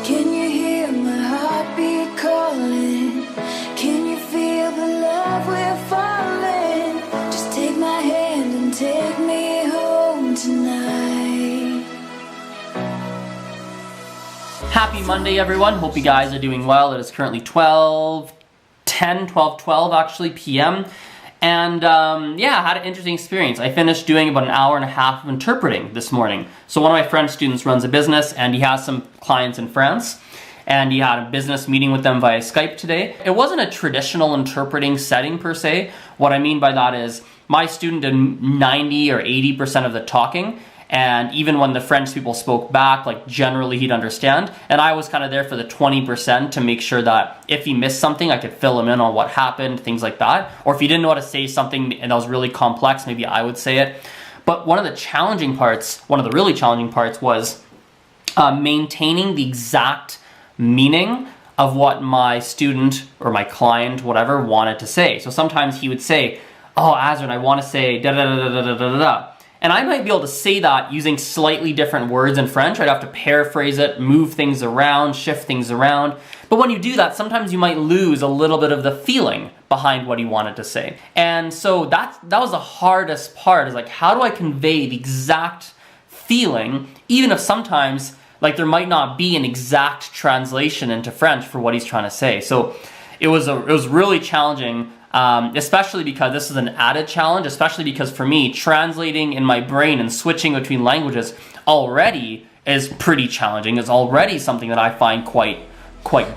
Can you hear my heartbeat calling? Can you feel the love we're falling? Just take my hand and take me home tonight. Happy Monday, everyone. Hope you guys are doing well. It is currently 12 actually p.m. And yeah, I had an interesting experience. I finished doing about an hour and a half of interpreting this morning. So one of my French students runs a business and he has some clients in France. And he had a business meeting with them via Skype today. It wasn't a traditional interpreting setting per se. What I mean by that is my student did 90 or 80% of the talking. And even when the French people spoke back, like generally he'd understand. And I was kind of there for the 20% to make sure that if he missed something, I could fill him in on what happened, things like that. Or if he didn't know how to say something and that was really complex, maybe I would say it. But one of the really challenging parts was maintaining the exact meaning of what my student or my client, whatever, wanted to say. So sometimes he would say, oh, Azren, I want to say da da da da da da da da. And I might be able to say that using slightly different words in French. I'd have to paraphrase it, move things around, shift things around. But when you do that, sometimes you might lose a little bit of the feeling behind what he wanted to say. And so that was the hardest part, is like, how do I convey the exact feeling, even if sometimes like there might not be an exact translation into French for what he's trying to say. So it was really challenging. Especially because this is an added challenge, especially because for me, translating in my brain and switching between languages already is pretty challenging. It's already something that I find quite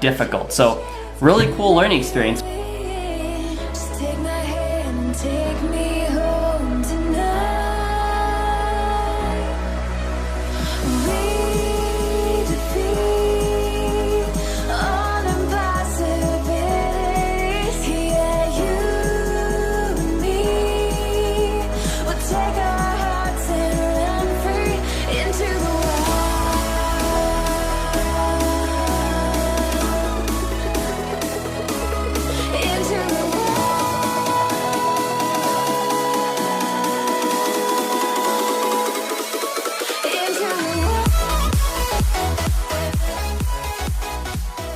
difficult. So really cool learning experience. Just take my hand and take me home tonight. We defeat all impossibilities. Yeah, you and me. We'll take our hearts and run free into the wild. Into the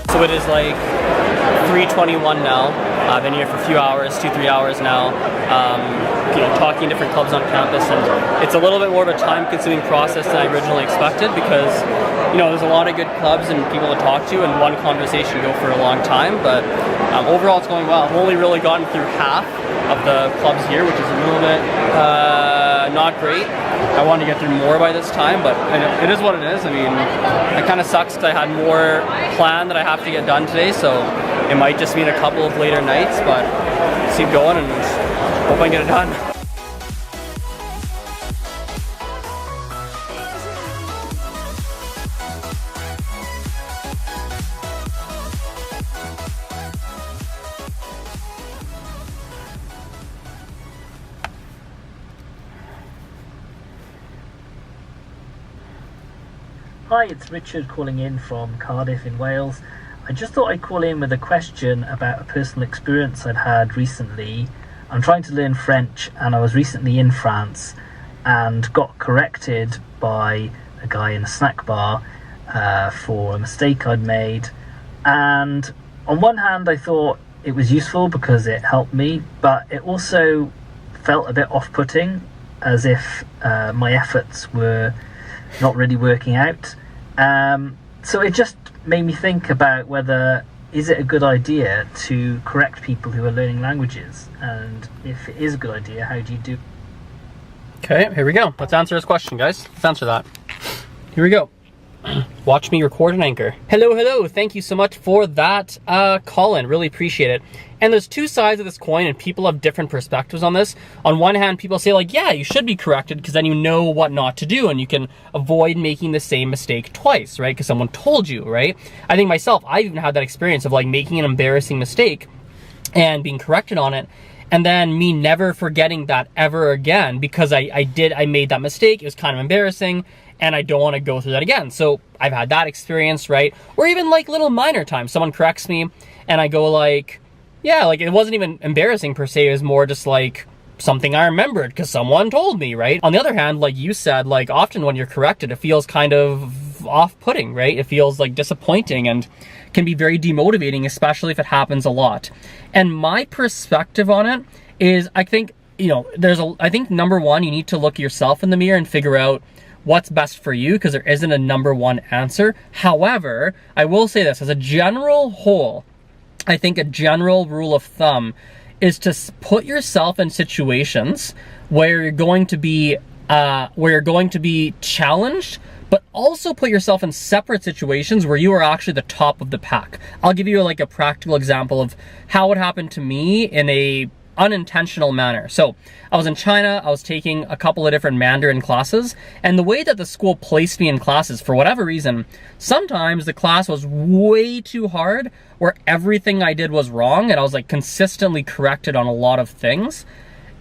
So it is like 3:21 now. I've been here for a few hours, 2-3 hours now, talking to different clubs on campus, and it's a little bit more of a time-consuming process than I originally expected because, there's a lot of good clubs and people to talk to, and one conversation can go for a long time, but overall it's going well. I've only really gotten through half of the clubs here, which is a little bit not great. I wanted to get through more by this time, but it is what it is. I mean, it kind of sucks because I had more planned that I have to get done today, so it might just mean a couple of later nights, but let's keep going and hope I can get it done. Hi, it's Richard calling in from Cardiff in Wales. I just thought I'd call in with a question about a personal experience I've had recently. I'm trying to learn French and I was recently in France and got corrected by a guy in a snack bar for a mistake I'd made. And on one hand I thought it was useful because it helped me, but it also felt a bit off-putting, as if my efforts were not really working out. So it just made me think about whether is it a good idea to correct people who are learning languages, and if it is a good idea, how do you do? Okay, here we go. Let's answer this question, guys. Let's answer that. Here we go. Watch me record an anchor. Hello. Thank you so much for that call-in. Really appreciate it. And there's two sides of this coin, and people have different perspectives on this. On one hand, people say like, yeah, you should be corrected because then you know what not to do and you can avoid making the same mistake twice, right? Because someone told you, right? I think myself, I've even had that experience of like making an embarrassing mistake and being corrected on it, and then me never forgetting that ever again because I made that mistake. It was kind of embarrassing and I don't want to go through that again. So I've had that experience, right? Or even like little minor times. Someone corrects me and I go like, yeah, like it wasn't even embarrassing per se. It was more just like, something I remembered because someone told me, right? On the other hand, like you said, like often when you're corrected, it feels kind of off-putting, right? It feels like disappointing and can be very demotivating, especially if it happens a lot. And my perspective on it is, I think, I think number one, you need to look yourself in the mirror and figure out what's best for you, because there isn't a number one answer. However, I will say this, as a general whole, I think a general rule of thumb is to put yourself in situations where you're going to be challenged, but also put yourself in separate situations where you are actually the top of the pack. I'll give you like a practical example of how it happened to me in a unintentional manner. So I was in China, I was taking a couple of different Mandarin classes, and the way that the school placed me in classes, for whatever reason, sometimes the class was way too hard, where everything I did was wrong, and I was like consistently corrected on a lot of things.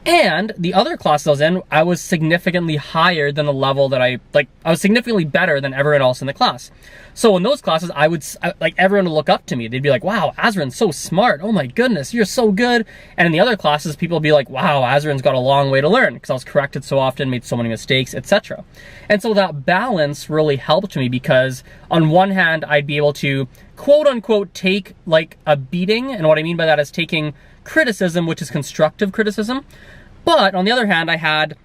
And the other class I was in, I was significantly higher than the level that I was significantly better than everyone else in the class. So in those classes, everyone would look up to me. They'd be like, wow, Azren's so smart. Oh my goodness, you're so good. And in the other classes, people would be like, wow, Azren's got a long way to learn, because I was corrected so often, made so many mistakes, etc. And so that balance really helped me, because on one hand, I'd be able to quote unquote take like a beating. And what I mean by that is taking criticism, which is constructive criticism. But on the other hand, I had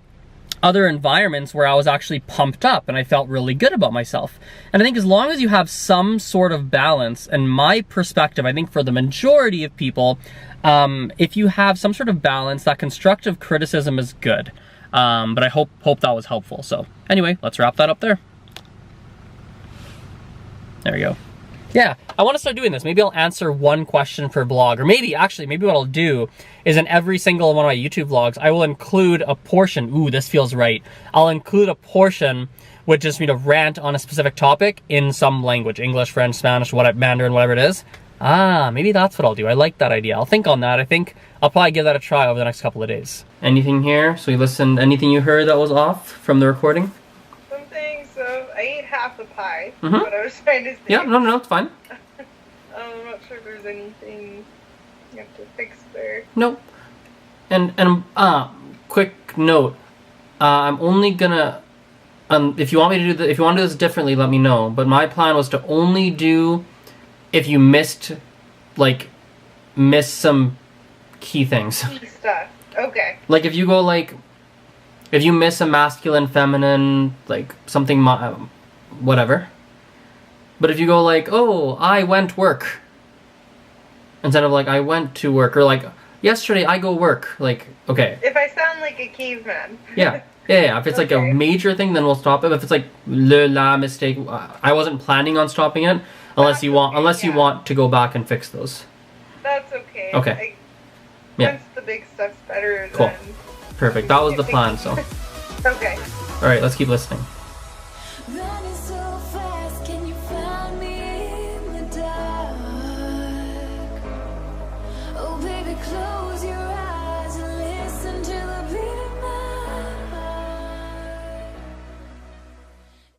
other environments where I was actually pumped up and I felt really good about myself. And I think as long as you have some sort of balance, and my perspective, I think for the majority of people, if you have some sort of balance, that constructive criticism is good. But I hope that was helpful. So anyway, let's wrap that up there. There we go. Yeah, I want to start doing this. Maybe I'll answer one question per vlog, or maybe what I'll do is in every single one of my YouTube vlogs, I will include a portion. Ooh, this feels right. I'll include a portion with just me to rant on a specific topic in some language, English, French, Spanish, Mandarin, whatever it is. Maybe that's what I'll do. I like that idea. I'll think on that. I think I'll probably give that a try over the next couple of days. Anything here? So you listened, anything you heard that was off from the recording? I ate half the pie, Mm-hmm. what I was trying to say. Yeah, no, it's fine. I'm not sure if there's anything you have to fix there. Nope. And quick note, I'm only gonna, if you want to do this differently, let me know. But my plan was to only do if you missed some key things. Key stuff. Okay. Like if you go if you miss a masculine, feminine, like something, whatever. But if you go oh, I went work, instead of I went to work, or yesterday I go work, okay. If I sound like a caveman. Yeah. If it's Okay. a major thing, then we'll stop it. If it's la mistake, I wasn't planning on stopping it, unless you want to go back and fix those. That's okay. Okay. Yeah. Once the big stuff's better, Cool. then... Perfect. That was the plan, so. Okay. Alright, let's keep listening. Running so fast, can you find me in the dark? Oh, baby, close.